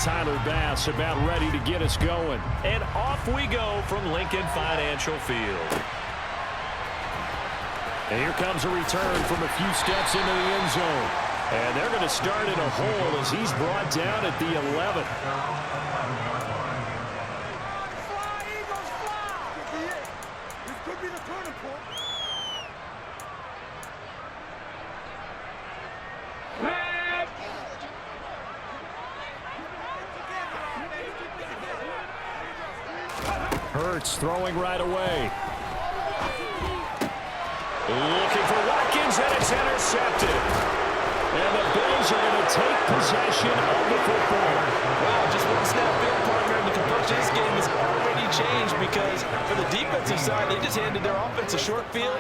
Tyler Bass about ready to get us going. And off we go from Lincoln Financial Field. And here comes a return from a few steps into the end zone. And they're going to start in a hole as he's brought down at the 11. Hurts throwing right away. Looking for Watkins, and it's intercepted. And the Bills are going to take possession of the football. Wow, just one snap there, partner, and the complexion of this game has already changed because for the defensive side, they just handed their offense a short field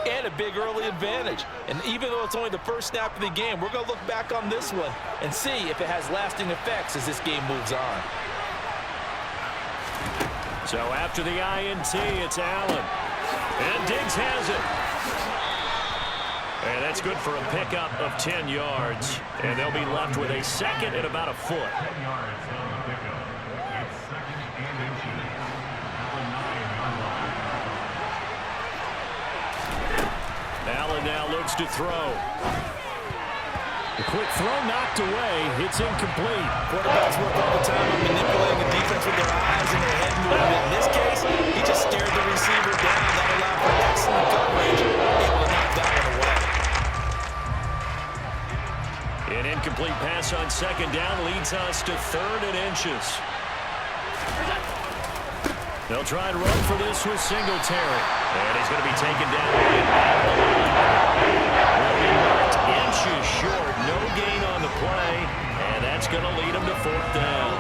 and a big early advantage. And even though it's only the first snap of the game, we're going to look back on this one and see if it has lasting effects as this game moves on. So after the INT, it's Allen. And Diggs has it. And that's good for a pickup of 10 yards. And they'll be left with a second and about a foot. Allen now looks to throw. The quick throw knocked away. It's incomplete. Quarterbacks work all the time on manipulating the defense with their eyes and their head movement. In this case, he just stared the receiver down. That allowed for excellent coverage, able to knock that one away. An incomplete pass on second down leads us to 3rd and inches. They'll try and run for this with Singletary. And he's going to be taken down. Will be marked inches short. No gain on the play. And that's going to lead him to 4th down.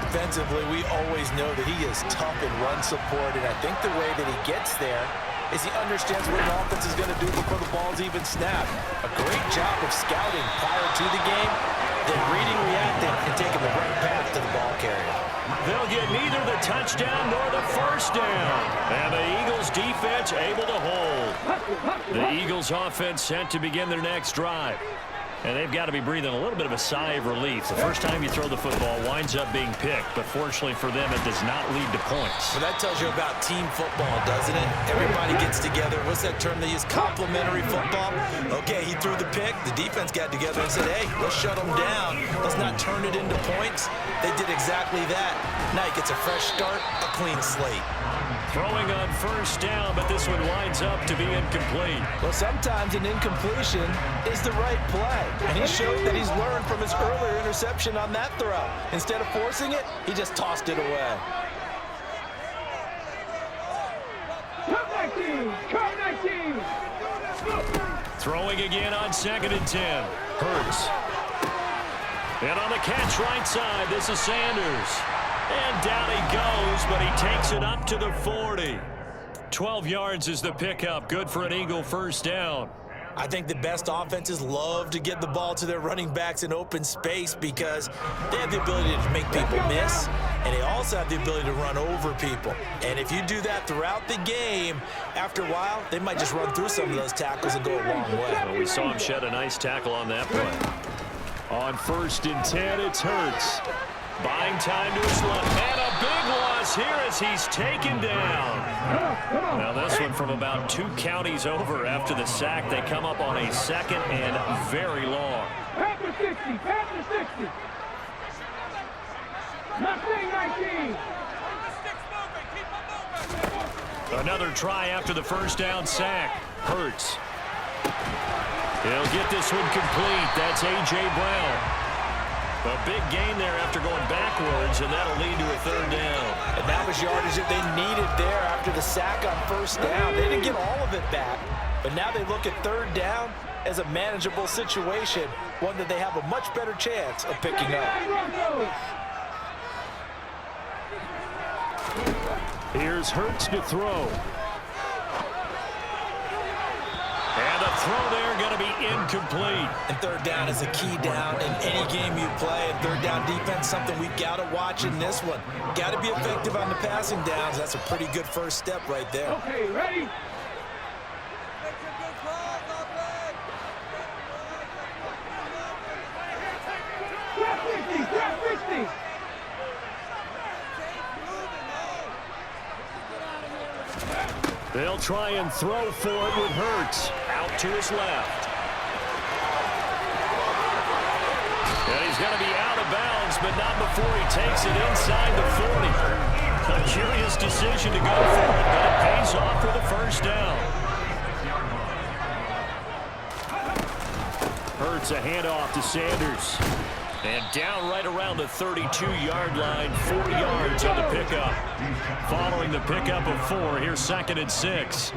Defensively, we always know that he is tough in run support. And I think the way that he gets there is he understands what an offense is going to do before the ball's even snapped. A great job of scouting prior to the game, then reading, reacting, and taking the right path to the ball carrier. They'll get neither the touchdown nor the first down. And the Eagles defense able to hold. The Eagles offense set to begin their next drive. And they've got to be breathing a little bit of a sigh of relief. The first time you throw the football winds up being picked, but fortunately for them, it does not lead to points. Well, that tells you about team football, doesn't it? Everybody gets together. What's that term they use? Complementary football. Okay, he threw the pick. The defense got together and said, hey, let's shut them down. Let's not turn it into points. They did exactly that. Now he gets a fresh start, a clean slate. Throwing on first down, but this one winds up to be incomplete. Well, sometimes an incompletion is the right play. And he showed that he's learned from his earlier interception on that throw. Instead of forcing it, he just tossed it away. Throwing again on 2nd and 10. Hurts. And on the catch right side, this is Sanders. And down he goes, but he takes it up to the 40. 12 yards is the pickup. Good for an Eagle first down. I think the best offenses love to get the ball to their running backs in open space because they have the ability to make people miss, and they also have the ability to run over people. And if you do that throughout the game, after a while, they might just run through some of those tackles and go a long way. Well, we saw him shed a nice tackle on that play. On 1st and 10, it's Hurts. Buying time to his left. And a big loss here as he's taken down. Now this one from about 2 counties over after the sack. They come up on a 2nd and very long. Pass to 60, pass to 60. Not saying 19. Another try after the first down sack. Hurts. He'll get this one complete. That's A.J. Brown. A big gain there after going backwards, and that'll lead to a 3rd down. And that was yardage that they needed there after the sack on first down. They didn't get all of it back, but now they look at 3rd down as a manageable situation, one that they have a much better chance of picking up. Here's Hurts to throw. And a throw there going to be incomplete. And 3rd down is a key down in any game you play. And 3rd down defense, something we've got to watch in this one. Got to be effective on the passing downs. That's a pretty good first step right there. Okay, ready? Grab 50, grab 50. 60. They'll try and throw for it with Hurts. Out to his left. And he's going to be out of bounds, but not before he takes it inside the 40. A curious decision to go for it, but it pays off for the first down. Hurts a handoff to Sanders. And down right around the 32-yard line, 4 yards on the pickup. Following the pickup of 4, here's 2nd and 6.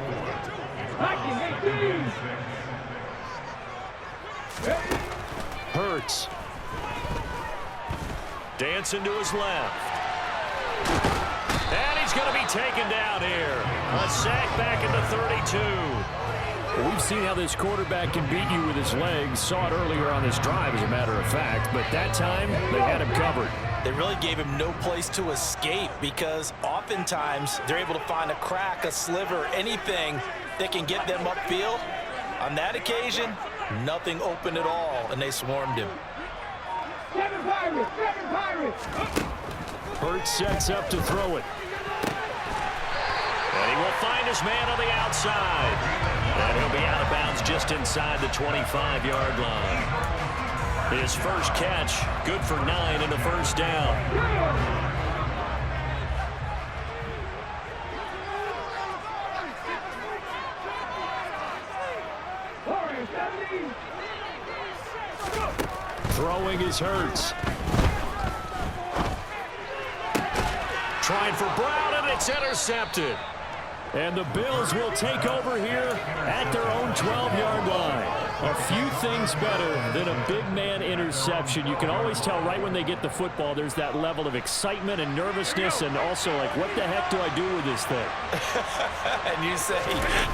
Hurts. Dancing to his left. And he's going to be taken down here. A sack back at the 32. We've seen how this quarterback can beat you with his legs. Saw it earlier on this drive, as a matter of fact. But that time, they had him covered. They really gave him no place to escape because oftentimes they're able to find a crack, a sliver, anything that can get them upfield. On that occasion, nothing open at all, and they swarmed him. 7 Pirates! 7 Pirates! Hurts sets up to throw it. And he will find his man on the outside. And he'll be out of bounds just inside the 25-yard line. His first catch, good for 9 and a first down. Throwing is Hurts. Trying for Brown, and it's intercepted. And the Bills will take over here at their own 12-yard line. A few things better than a big man interception. You can always tell right when they get the football, there's that level of excitement and nervousness, and also like, what the heck do I do with this thing? And you say,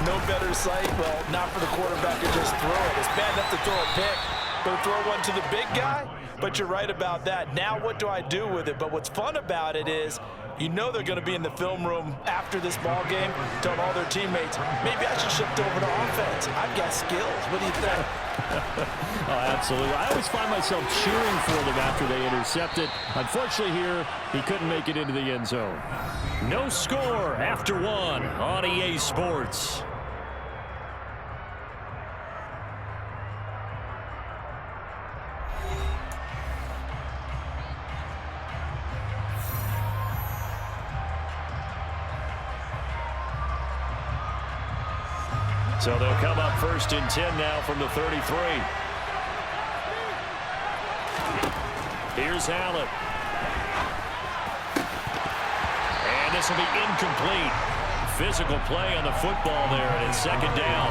no better sight? Well, not for the quarterback to just throw it. It's bad enough to throw a pick, but throw one to the big guy? But you're right about that. Now what do I do with it? But what's fun about it is, you know they're going to be in the film room after this ball game, telling all their teammates, maybe I should shift over to offense. I've got skills. What do you think? Oh, absolutely. I always find myself cheering for them after they intercept it. Unfortunately here, he couldn't make it into the end zone. No score after 1 on EA Sports. So they'll come up 1st and 10 now from the 33. Here's Allen. And this will be incomplete. Physical play on the football there, and it's 2nd down.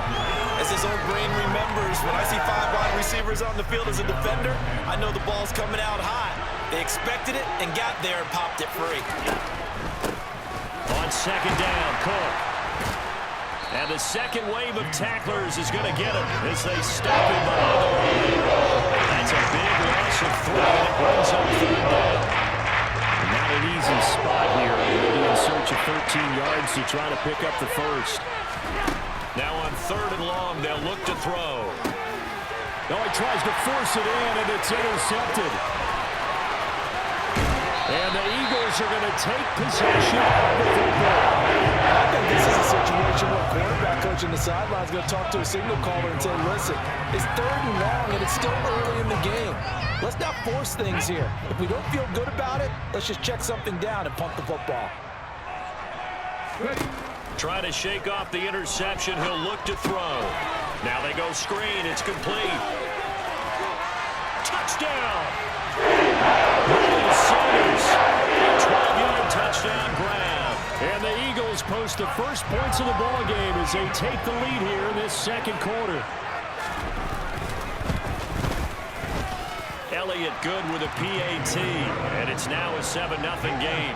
As his old brain remembers, when I see 5 wide receivers on the field as a defender, I know the ball's coming out high. They expected it and got there and popped it free. On 2nd down, Cook. And the second wave of tacklers is going to get him as they stop him behind the line. That's a big loss of 3, and it brings up 3rd down. Not an easy spot here. They'll be in search of 13 yards to try to pick up the first. Now on 3rd and long, they'll look to throw. Oh, he tries to force it in, and it's intercepted. And the Eagles are going to take possession of the football. I think this is a situation where quarterback coach in the sideline is going to talk to a signal caller and say, listen, it's 3rd and long and it's still early in the game. Let's not force things here. If we don't feel good about it, let's just check something down and punt the football. Trying to shake off the interception. He'll look to throw. Now they go screen. It's complete. Touchdown! Sanders, 12-yard touchdown grab. And the Eagles post the first points of the ball game as they take the lead here in this 2nd quarter. Elliott good with a PAT, and it's now a 7-0 game.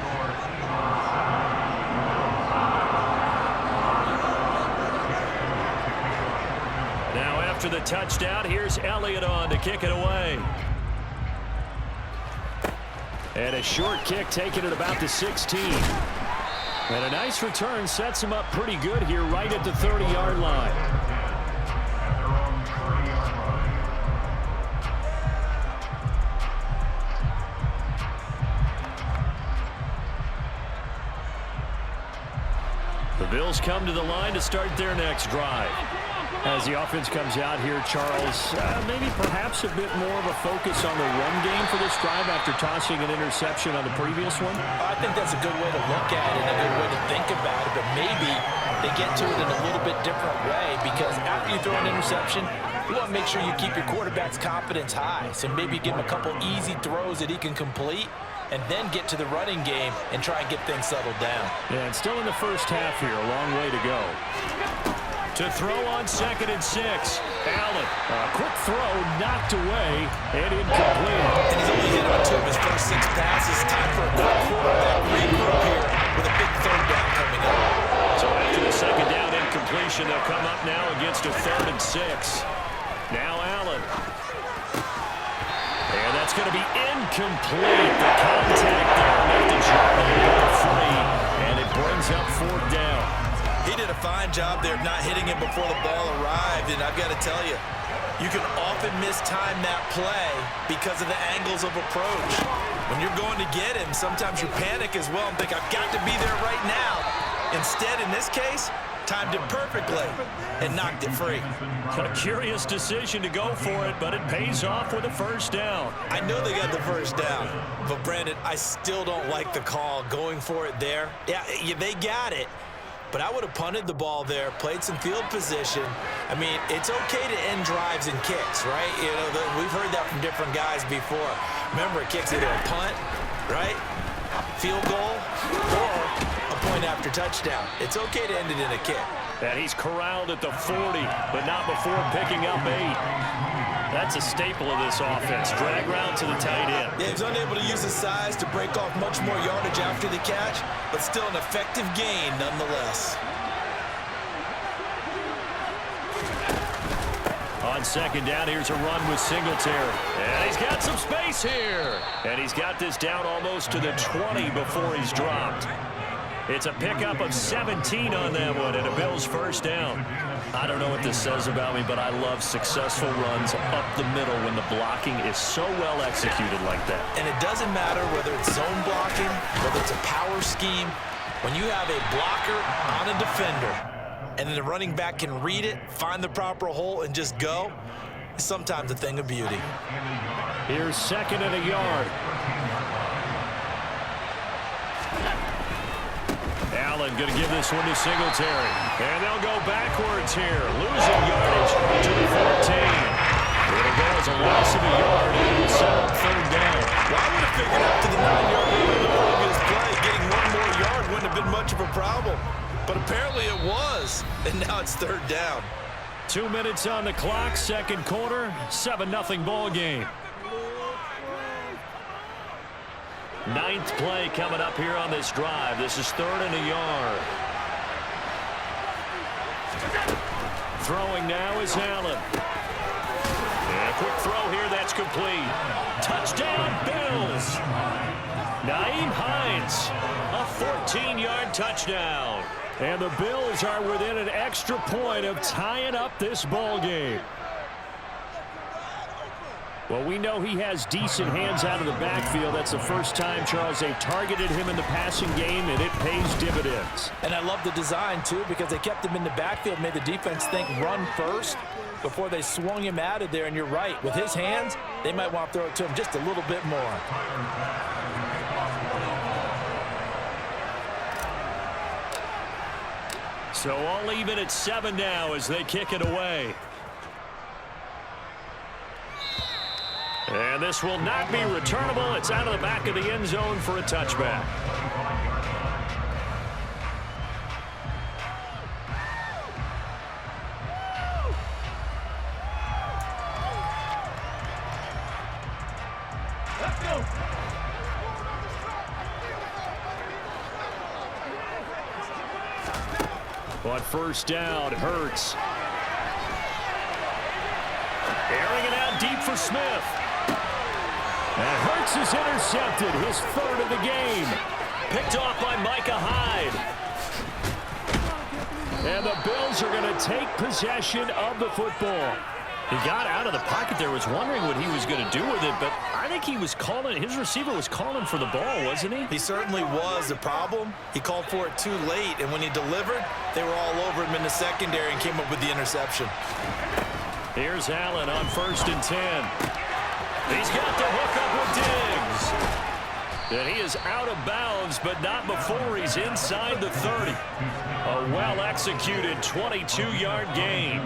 Now after the touchdown, here's Elliott on to kick it away. And a short kick taken at about the 16. And a nice return sets him up pretty good here right at the 30-yard line. Bills come to the line to start their next drive. As the offense comes out here, Charles, maybe perhaps a bit more of a focus on the run game for this drive after tossing an interception on the previous one? I think that's a good way to look at it, a good way to think about it, but maybe they get to it in a little bit different way, because after you throw an interception, you want to make sure you keep your quarterback's confidence high. So maybe give him a couple easy throws that he can complete, and then get to the running game and try and get things settled down. Yeah, and still in the first half here, a long way to go. To throw on 2nd and 6. Allen. A quick throw knocked away and incomplete. And he's only hit on 2 of his first 6 passes. Time for a quick quarterback regroup here with a big 3rd down coming up. So after the 2nd down incompletion, they'll come up now against a 3rd and 6. Now Allen. And that's going to be incomplete. The contact there left the Jordan free, and it brings up 4th down. He did a fine job there of not hitting him before the ball arrived, and I've got to tell you, you can often mistime that play because of the angles of approach. When you're going to get him, sometimes you panic as well and think, I've got to be there right now. Instead, in this case, timed it perfectly and knocked it free. A curious decision to go for it, but it pays off with a 1st down. I know they got the 1st down, but Brandon, I still don't like the call going for it there. Yeah, they got it. But I would have punted the ball there, played some field position. I mean, it's okay to end drives and kicks, right? You know, we've heard that from different guys before. Remember, a kick's either a punt, right, field goal, or a point after touchdown. It's okay to end it in a kick. And he's corralled at the 40, but not before picking up 8. That's a staple of this offense. Drag route to the tight end. Yeah, he's unable to use his size to break off much more yardage after the catch, but still an effective gain nonetheless. On 2nd down, here's a run with Singletary. And he's got some space here. And he's got this down almost to the 20 before he's dropped. It's a pickup of 17 on that one, and a Bills 1st down. I don't know what this says about me, but I love successful runs up the middle when the blocking is so well executed like that. And it doesn't matter whether it's zone blocking, whether it's a power scheme. When you have a blocker on a defender, and then the running back can read it, find the proper hole, and just go, it's sometimes a thing of beauty. Here's 2nd and a yard. Allen going to give this one to Singletary. And they'll go backwards here, losing yardage to the 14. It'll go as a loss of a yard, and it'll set up 3rd down. Well, I would have figured after the 9-yard run in the previous play, getting 1 more yard wouldn't have been much of a problem. But apparently it was, and now it's 3rd down. 2 minutes on the clock, 2nd quarter, 7-0 ball game. 9th play coming up here on this drive. This is 3rd and a yard. Throwing now is Allen. And a quick throw here, that's complete. Touchdown, Bills. Nyheim Hines, a 14-yard touchdown. And the Bills are within an extra point of tying up this ball game. Well, we know he has decent hands out of the backfield. That's the first time, Charles, they've targeted him in the passing game, and it pays dividends. And I love the design, too, because they kept him in the backfield, made the defense think run first before they swung him out of there. And you're right, with his hands, they might want to throw it to him just a little bit more. So all even at 7 now as they kick it away. And this will not be returnable. It's out of the back of the end zone for a touchback. Let's go. On 1st down, Hurts. Airing it out deep for Smith. And Hurts is intercepted, his 3rd of the game. Picked off by Micah Hyde. And the Bills are going to take possession of the football. He got out of the pocket there, was wondering what he was going to do with it, but I think he was calling, his receiver was calling for the ball, wasn't he? He certainly was. The problem, he called for it too late, and when he delivered, they were all over him in the secondary and came up with the interception. Here's Allen on 1st and 10. He's got the hook up with Diggs. And he is out of bounds, but not before he's inside the 30. A well-executed 22-yard gain.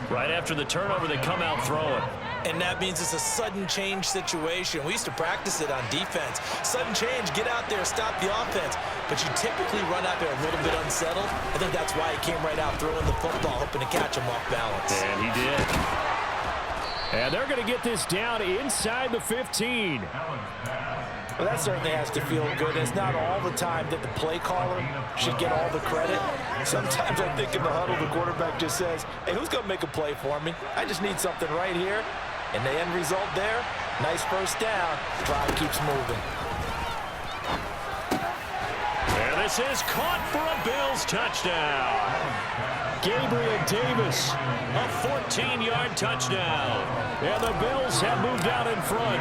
Right after the turnover, they come out throwing. And that means it's a sudden change situation. We used to practice it on defense. Sudden change, get out there, stop the offense. But you typically run out there a little bit unsettled. I think that's why he came right out throwing the football, hoping to catch him off balance. And he did. And they're going to get this down inside the 15. Well, that certainly has to feel good. It's not all the time that the play caller should get all the credit. Sometimes I think in the huddle, the quarterback just says, hey, who's going to make a play for me? I just need something right here. And the end result there, nice first down. Drive keeps moving. And this is caught for a Bills touchdown. Gabriel Davis. A 14-yard touchdown. And the Bills have moved out in front.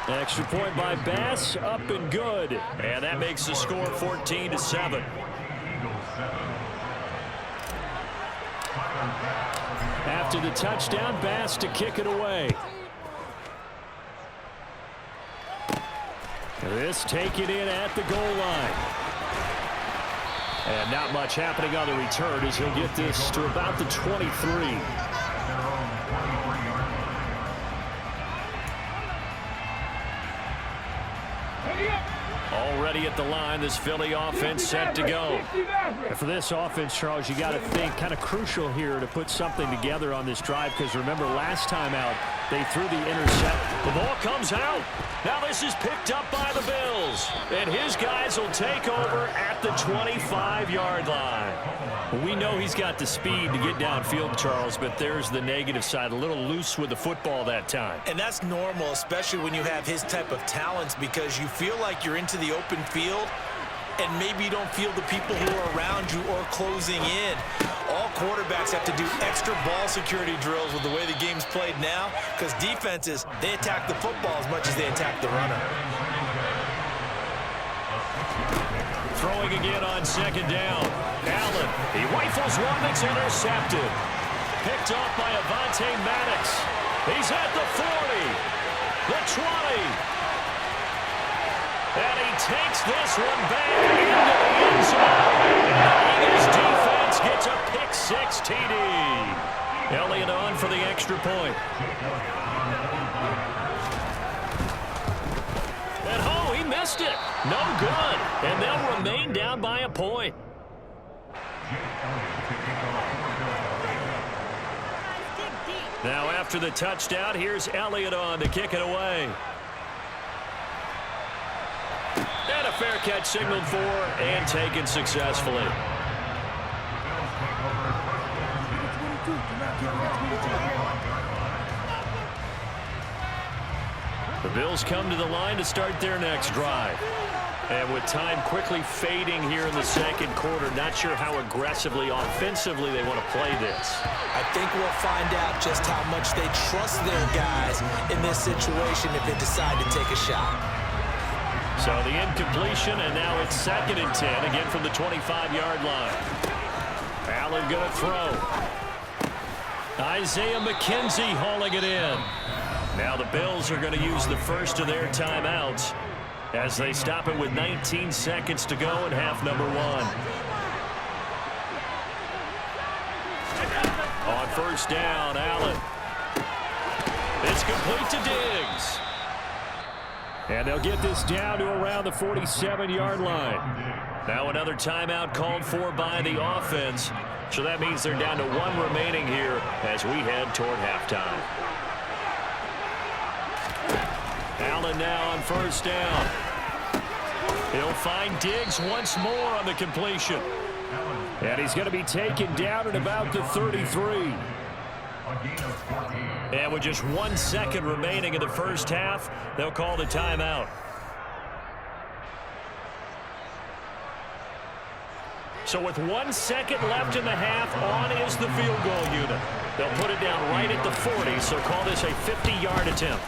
Extra point by Bass, up and good. And that makes the score 14-7. After the touchdown, Bass to kick it away. This taken in at the goal line. And not much happening on the return as he'll get this to about the 23. Already at the line, this Philly offense set to go. And for this offense, Charles, you got to think kind of crucial here to put something together on this drive, because remember last time out they threw the intercept. The ball comes out. Now this is picked up by the Bills. And his guys will take over at the 25-yard line. We know he's got the speed to get downfield, Charles, but there's the negative side. A little loose with the football that time. And that's normal, especially when you have his type of talents, because you feel like you're into the open field and maybe you don't feel the people who are around you or closing in. All quarterbacks have to do extra ball security drills with the way the game's played now, because defenses, they attack the football as much as they attack the runner. Throwing again on 2nd down. Allen, he rifles one that's intercepted. Picked off by Avonte Maddox. He's at the 40, the 20. And he takes this one back into the end zone. And the Eagles defense gets a pick-6 TD. Elliott on for the extra point. And oh, he missed it. No good. And they'll remain down by a point. Now after the touchdown, here's Elliott on to kick it away. And a fair catch signaled for and taken successfully. The Bills come to the line to start their next drive. And with time quickly fading here in the 2nd quarter, not sure how aggressively, offensively they want to play this. I think we'll find out just how much they trust their guys in this situation if they decide to take a shot. So the incompletion, and now it's 2nd and 10, again from the 25-yard line. Allen going to throw. Isaiah McKenzie hauling it in. Now the Bills are going to use the first of their timeouts as they stop it with 19 seconds to go in half number 1. On 1st down, Allen. It's complete to Diggs. And they'll get this down to around the 47-yard line. Now another timeout called for by the offense. So that means they're down to 1 remaining here as we head toward halftime. Allen now on 1st down. He'll find Diggs once more on the completion. And he's going to be taken down at about the 33. And with just 1 second remaining in the first half, they'll call the timeout. So with 1 second left in the half, on is the field goal unit. They'll put it down right at the 40, so call this a 50-yard attempt.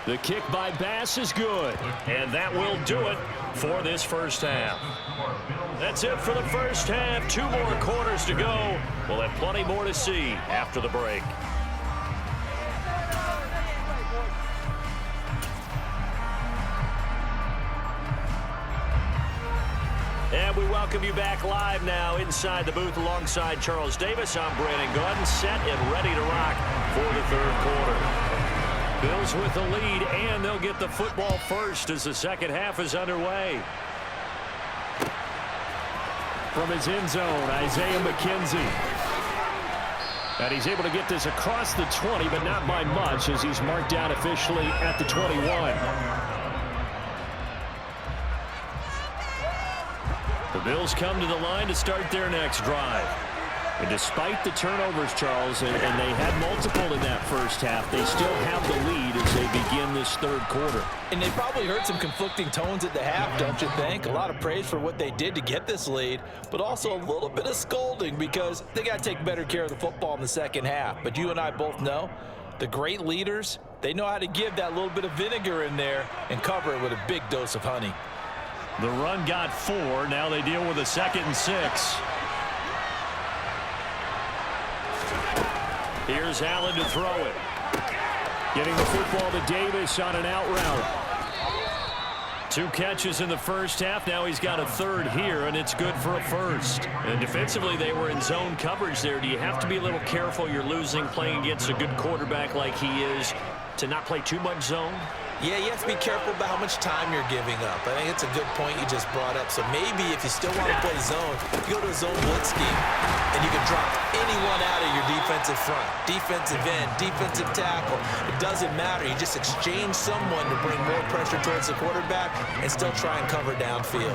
The kick by Bass is good, and that will do it for this first half. That's it for the first half. 2 more quarters to go. We'll have plenty more to see after the break. And we welcome you back live now inside the booth alongside Charles Davis. I'm Brandon Gaudin, set and ready to rock for the third quarter. Bills with the lead, and they'll get the football first as the second half is underway. From his end zone, Isaiah McKenzie. And he's able to get this across the 20, but not by much as he's marked down officially at the 21. The Bills come to the line to start their next drive. And despite the turnovers, Charles, and they had multiple in that first half, they still have the lead as they begin this third quarter. And they probably heard some conflicting tones at the half, don't you think? A lot of praise for what they did to get this lead, but also a little bit of scolding because they got to take better care of the football in the second half. But you and I both know the great leaders, they know how to give that little bit of vinegar in there and cover it with a big dose of honey. The run got 4. Now they deal with a 2nd and 6. Here's Allen to throw it. Getting the football to Davis on an out route. 2 catches in the first half. Now he's got a third here, and it's good for a first. And defensively, they were in zone coverage there. Do you have to be a little careful? You're losing playing against a good quarterback like he is to not play too much zone? Yeah, you have to be careful about how much time you're giving up. I think it's a good point you just brought up. So maybe if you still want to play zone, you go to a zone blitz scheme, and you can drop anyone out of your defensive front. Defensive end, defensive tackle. It doesn't matter. You just exchange someone to bring more pressure towards the quarterback and still try and cover downfield.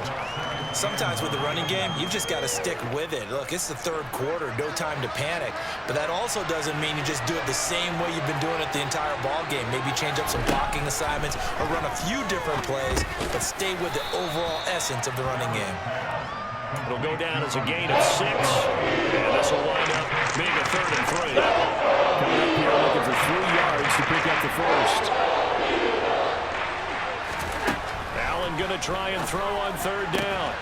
Sometimes with the running game, you've just got to stick with it. Look, it's the third quarter, no time to panic. But that also doesn't mean you just do it the same way you've been doing it the entire ball game. Maybe change up some blocking assignments or run a few different plays, but stay with the overall essence of the running game. It'll go down as a gain of 6, and this will wind up being a 3rd and 3. Coming up here looking for 3 yards to pick up the first. Allen going to try and throw on 3rd down.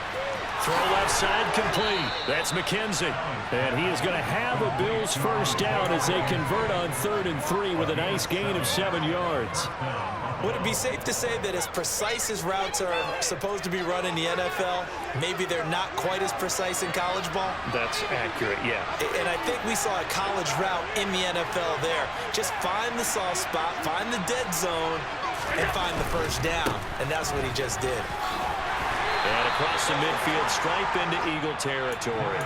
Throw left side complete. That's McKenzie. And he is going to have a Bills first down as they convert on 3rd and 3 with a nice gain of 7 yards. Would it be safe to say that as precise as routes are supposed to be run in the NFL, maybe they're not quite as precise in college ball? That's accurate, yeah. And I think we saw a college route in the NFL there. Just find the soft spot, find the dead zone, and find the first down. And that's what he just did. And across the midfield stripe into Eagle territory.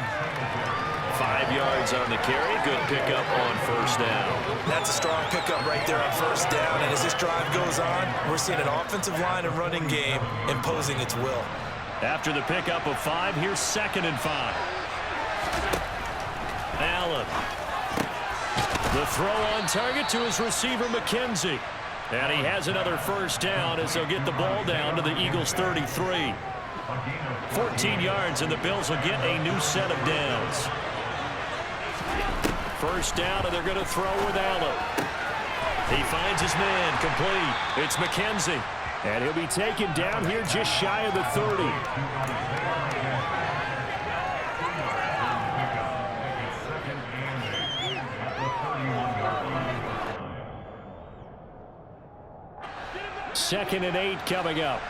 5 yards on the carry. Good pickup on first down. That's a strong pickup right there on first down. And as this drive goes on, we're seeing an offensive line and running game imposing its will. After the pickup of 5, here's 2nd and 5. Allen. The throw on target to his receiver, McKenzie. And he has another first down as they'll get the ball down to the Eagles' 33. 14 yards, and the Bills will get a new set of downs. First down, and they're going to throw with Allen. He finds his man, complete. It's McKenzie. And he'll be taken down here just shy of the 30. Second and 8 coming up.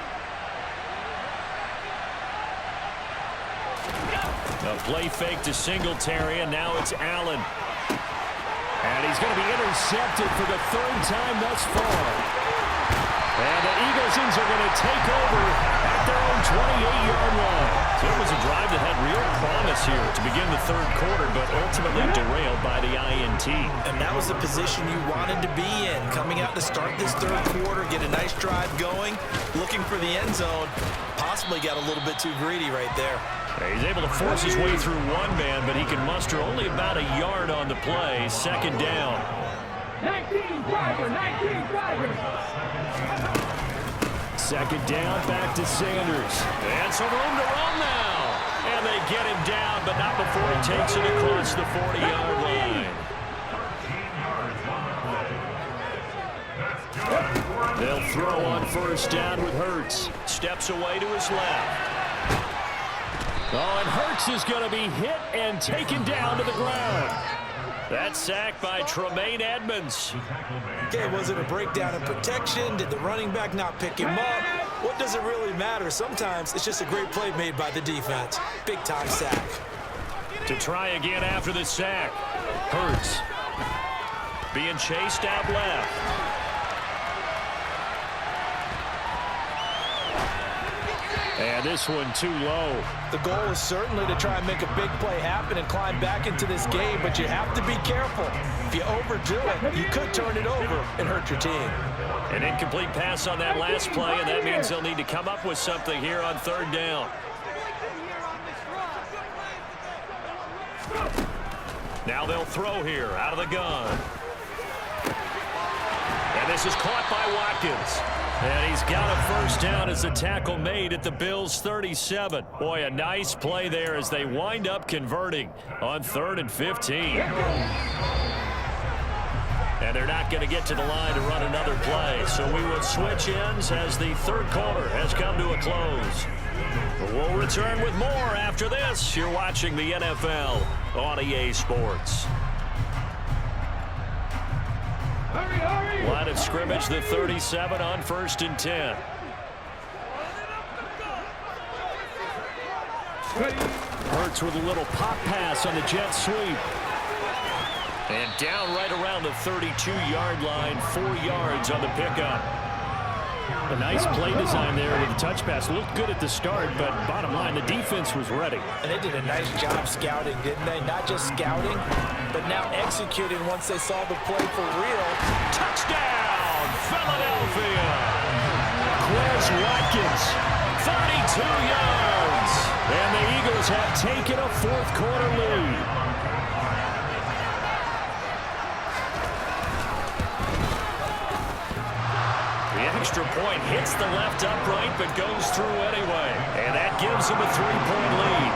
A play fake to Singletary, and now it's Allen. And he's going to be intercepted for the 3rd time thus far. And the Eaglesons are going to take over at their own 28-yard line. So it was a drive that had real promise here to begin the third quarter, but ultimately derailed by the INT. And that was the position you wanted to be in. Coming out to start this third quarter, get a nice drive going, looking for the end zone. Possibly got a little bit too greedy right there. He's able to force his way through one man, but he can muster only about a yard on the play. Second down. 19 driver, 19 driver. Second down, back to Sanders. And some room to run now. And they get him down, but not before he takes it across the 40-yard line. They'll throw on first down with Hurts. Steps away to his left. Oh, and Hurts is going to be hit and taken down to the ground. That sack by Tremaine Edmonds. Okay, was it a breakdown in protection? Did the running back not pick him up? What does it really matter? Sometimes it's just a great play made by the defense. Big-time sack. To try again after the sack. Hurts being chased out left. And this one too low. The goal is certainly to try and make a big play happen and climb back into this game, but you have to be careful. If you overdo it, you could turn it over and hurt your team. An incomplete pass on that last play, and that means they'll need to come up with something here on third down. Now they'll throw here out of the gun. And this is caught by Watkins. And he's got a first down as the tackle made at the Bills' 37. Boy, a nice play there as they wind up converting on 3rd and 15. And they're not going to get to the line to run another play. So we will switch ends as the third quarter has come to a close. We'll return with more after this. You're watching the NFL on EA Sports. Line of scrimmage, the 37 on 1st and 10. Hurts with a little pop pass on the jet sweep. And down right around the 32-yard line, 4 yards on the pickup. A nice play design there with the touch pass. Looked good at the start, but bottom line, the defense was ready. And they did a nice job scouting, didn't they? Not just scouting, but now executing once they saw the play for real. Touchdown, Philadelphia! Quez Watkins, 32 yards. And the Eagles have taken a fourth-quarter lead. The extra point hits the left upright, but goes through anyway. And that gives them a 3-point lead.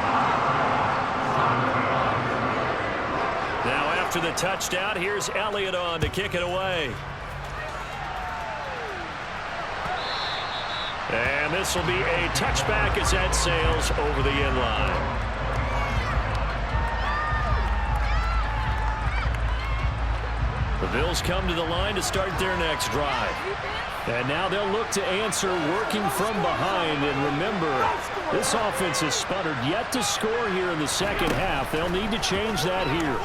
Now after the touchdown, here's Elliott on to kick it away. And this will be a touchback as that sails over the end line. The Bills come to the line to start their next drive. And now they'll look to answer working from behind. And remember, this offense has sputtered yet to score here in the second half. They'll need to change that here.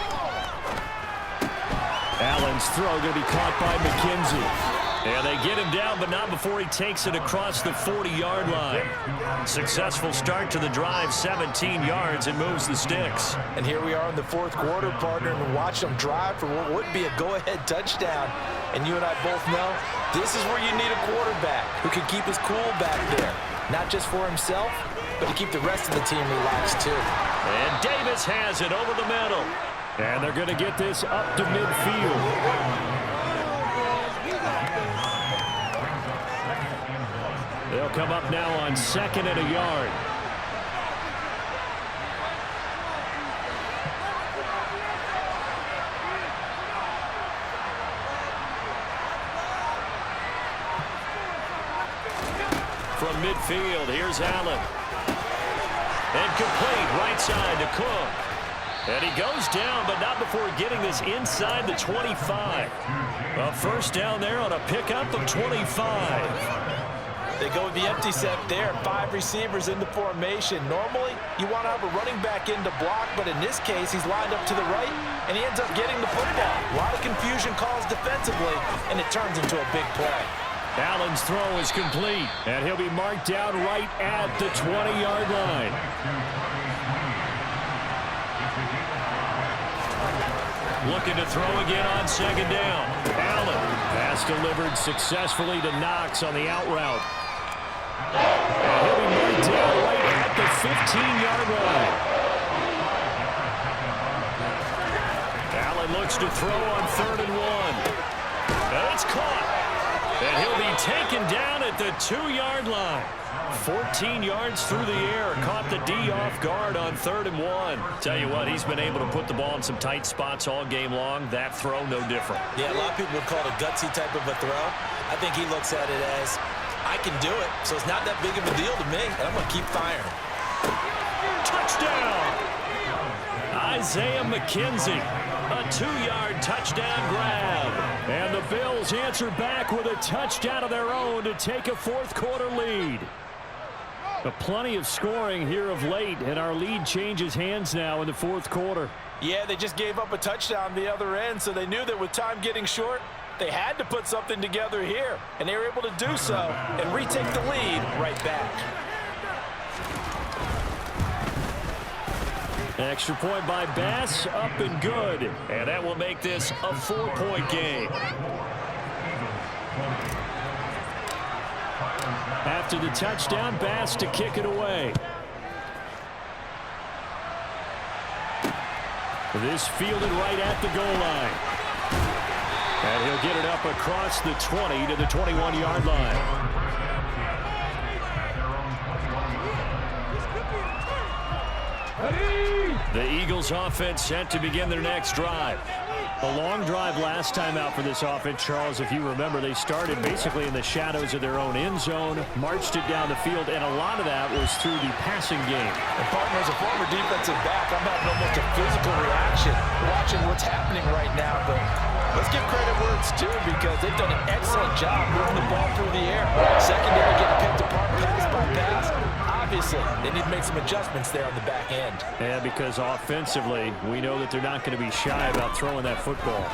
Allen's throw going to be caught by McKenzie. And they get him down, but not before he takes it across the 40-yard line. Successful start to the drive, 17 yards, and moves the sticks. And here we are in the fourth quarter, partner, and watch them drive for what would be a go-ahead touchdown. And you and I both know this is where you need a quarterback who can keep his cool back there. Not just for himself, but to keep the rest of the team relaxed, too. And Davis has it over the middle. And they're going to get this up to midfield. They'll come up now on 2nd and a yard. From midfield, here's Allen. And complete right side to Cook. And he goes down, but not before getting this inside the 25. A first down there on a pickup of 25. They go with the empty set there, 5 receivers in the formation. Normally, you want to have a running back in to block, but in this case, he's lined up to the right, and he ends up getting the football. A lot of confusion calls defensively, and it turns into a big play. Allen's throw is complete, and he'll be marked down right at the 20-yard line. Looking to throw again on 2nd down. Allen. Pass delivered successfully to Knox on the out route. And he'll be marked down right at the 15-yard line. Allen looks to throw on 3rd and 1. And it's caught. And he'll be taken down at the 2-yard line. 14 yards through the air. Caught the D off guard on 3rd and 1. Tell you what, he's been able to put the ball in some tight spots all game long. That throw, no different. Yeah, a lot of people would call it a gutsy type of a throw. I think he looks at it as, I can do it, so it's not that big of a deal to me, and I'm going to keep firing. Touchdown! Isaiah McKenzie. A 2-yard touchdown grab. And the Bills answer back with a touchdown of their own to take a 4th quarter lead. Plenty of scoring here of late, and our lead changes hands now in the 4th quarter. Yeah, they just gave up a touchdown the other end, so they knew that with time getting short, they had to put something together here, and they were able to do so and retake the lead right back. Extra point by Bass, up and good. And that will make this a 4-point game. After the touchdown, Bass to kick it away. This fielded right at the goal line. And he'll get it up across the 20 to the 21-yard line. The Eagles offense set to begin their next drive. A long drive last time out for this offense, Charles. If you remember, they started basically in the shadows of their own end zone, marched it down the field, and a lot of that was through the passing game. And partner, as a former defensive back, I'm having almost a physical reaction watching what's happening right now. But let's give credit where it's due, because they've done an excellent job moving the ball through the air. Secondary getting picked apart pass by pass. Obviously, they need to make some adjustments there on the back end. Yeah, because offensively, we know that they're not going to be shy about throwing that football.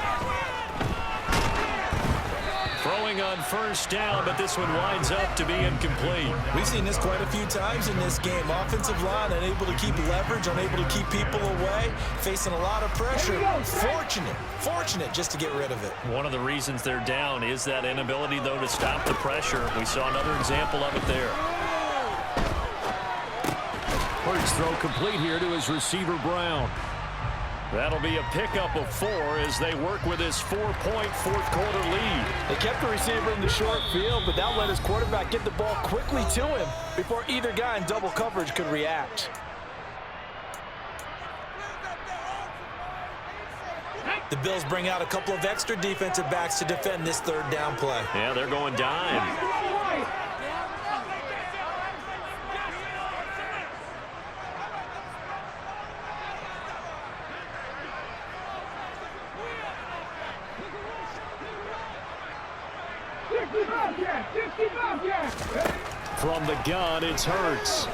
Throwing on 1st down, but this one winds up to be incomplete. We've seen this quite a few times in this game. Offensive line unable to keep leverage, unable to keep people away, facing a lot of pressure. Fortunate just to get rid of it. One of the reasons they're down is that inability, though, to stop the pressure. We saw another example of it there. First throw complete here to his receiver, Brown. That'll be a pickup of 4 as they work with this 4-point 4th quarter lead. They kept the receiver in the short field, but that let his quarterback get the ball quickly to him before either guy in double coverage could react. The Bills bring out a couple of extra defensive backs to defend this 3rd down play. Yeah, they're going dime. From the gun, it's Hurts.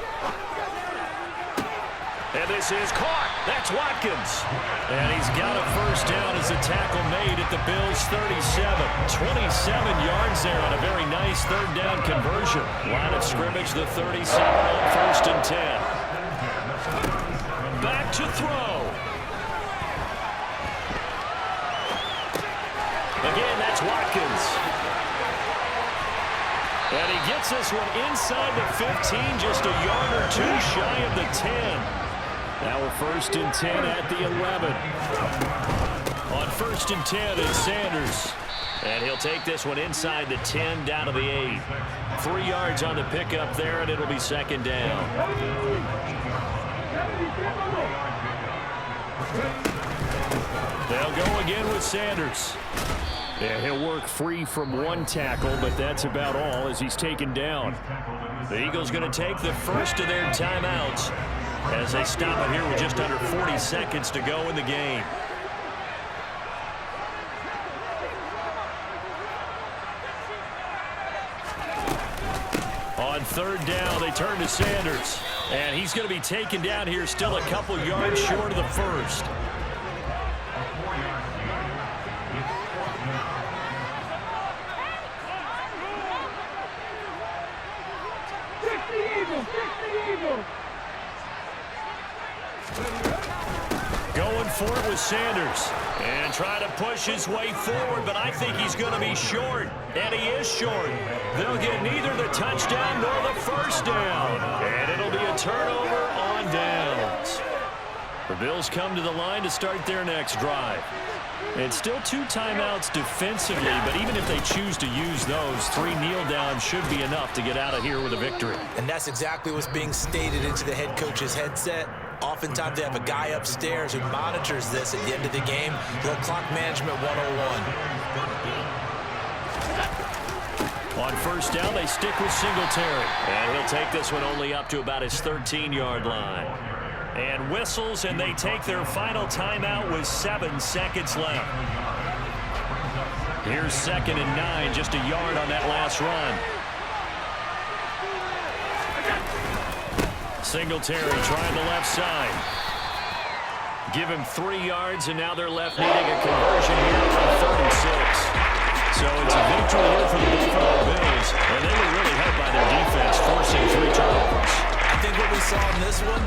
And this is caught. That's Watkins. And he's got a 1st down as a tackle made at the Bills' 37. 27 yards there on a very nice 3rd down conversion. Line of scrimmage, the 37 on 1st and 10. Back to throw. Again, that's Watkins. And he gets this one inside the 15, just a yard or 2 shy of the 10. Now we're 1st and 10 at the 11. On 1st and 10 is Sanders. And he'll take this one inside the 10 down to the 8. 3 yards on the pickup there, and it'll be 2nd down. They'll go again with Sanders. Yeah, he'll work free from 1 tackle, but that's about all as he's taken down. The Eagles going to take the first of their timeouts as they stop it here with just under 40 seconds to go in the game. On 3rd down, they turn to Sanders. And he's going to be taken down here still a couple yards short of the 1st. Going for it with Sanders. And trying to push his way forward, but I think he's going to be short. And he is short. They'll get neither the touchdown nor the 1st down. And it'll be a turnover on downs. The Bills come to the line to start their next drive. It's still 2 timeouts defensively, but even if they choose to use those, 3 kneel downs should be enough to get out of here with a victory. And that's exactly what's being stated into the head coach's headset. Oftentimes they have a guy upstairs who monitors this at the end of the game. The clock management 101. On first down, they stick with Singletary. And he'll take this one only up to about his 13-yard line. And whistles, and they take their final timeout with 7 seconds left. Here's 2nd and 9, just a yard on that last run. Singletary trying the left side. Give him 3 yards, and now they're left needing a conversion here on 3rd and 6. So it's a victory here for the Buffalo Bills, and they were really helped by their defense, forcing 3 turnovers. I think what we saw in this one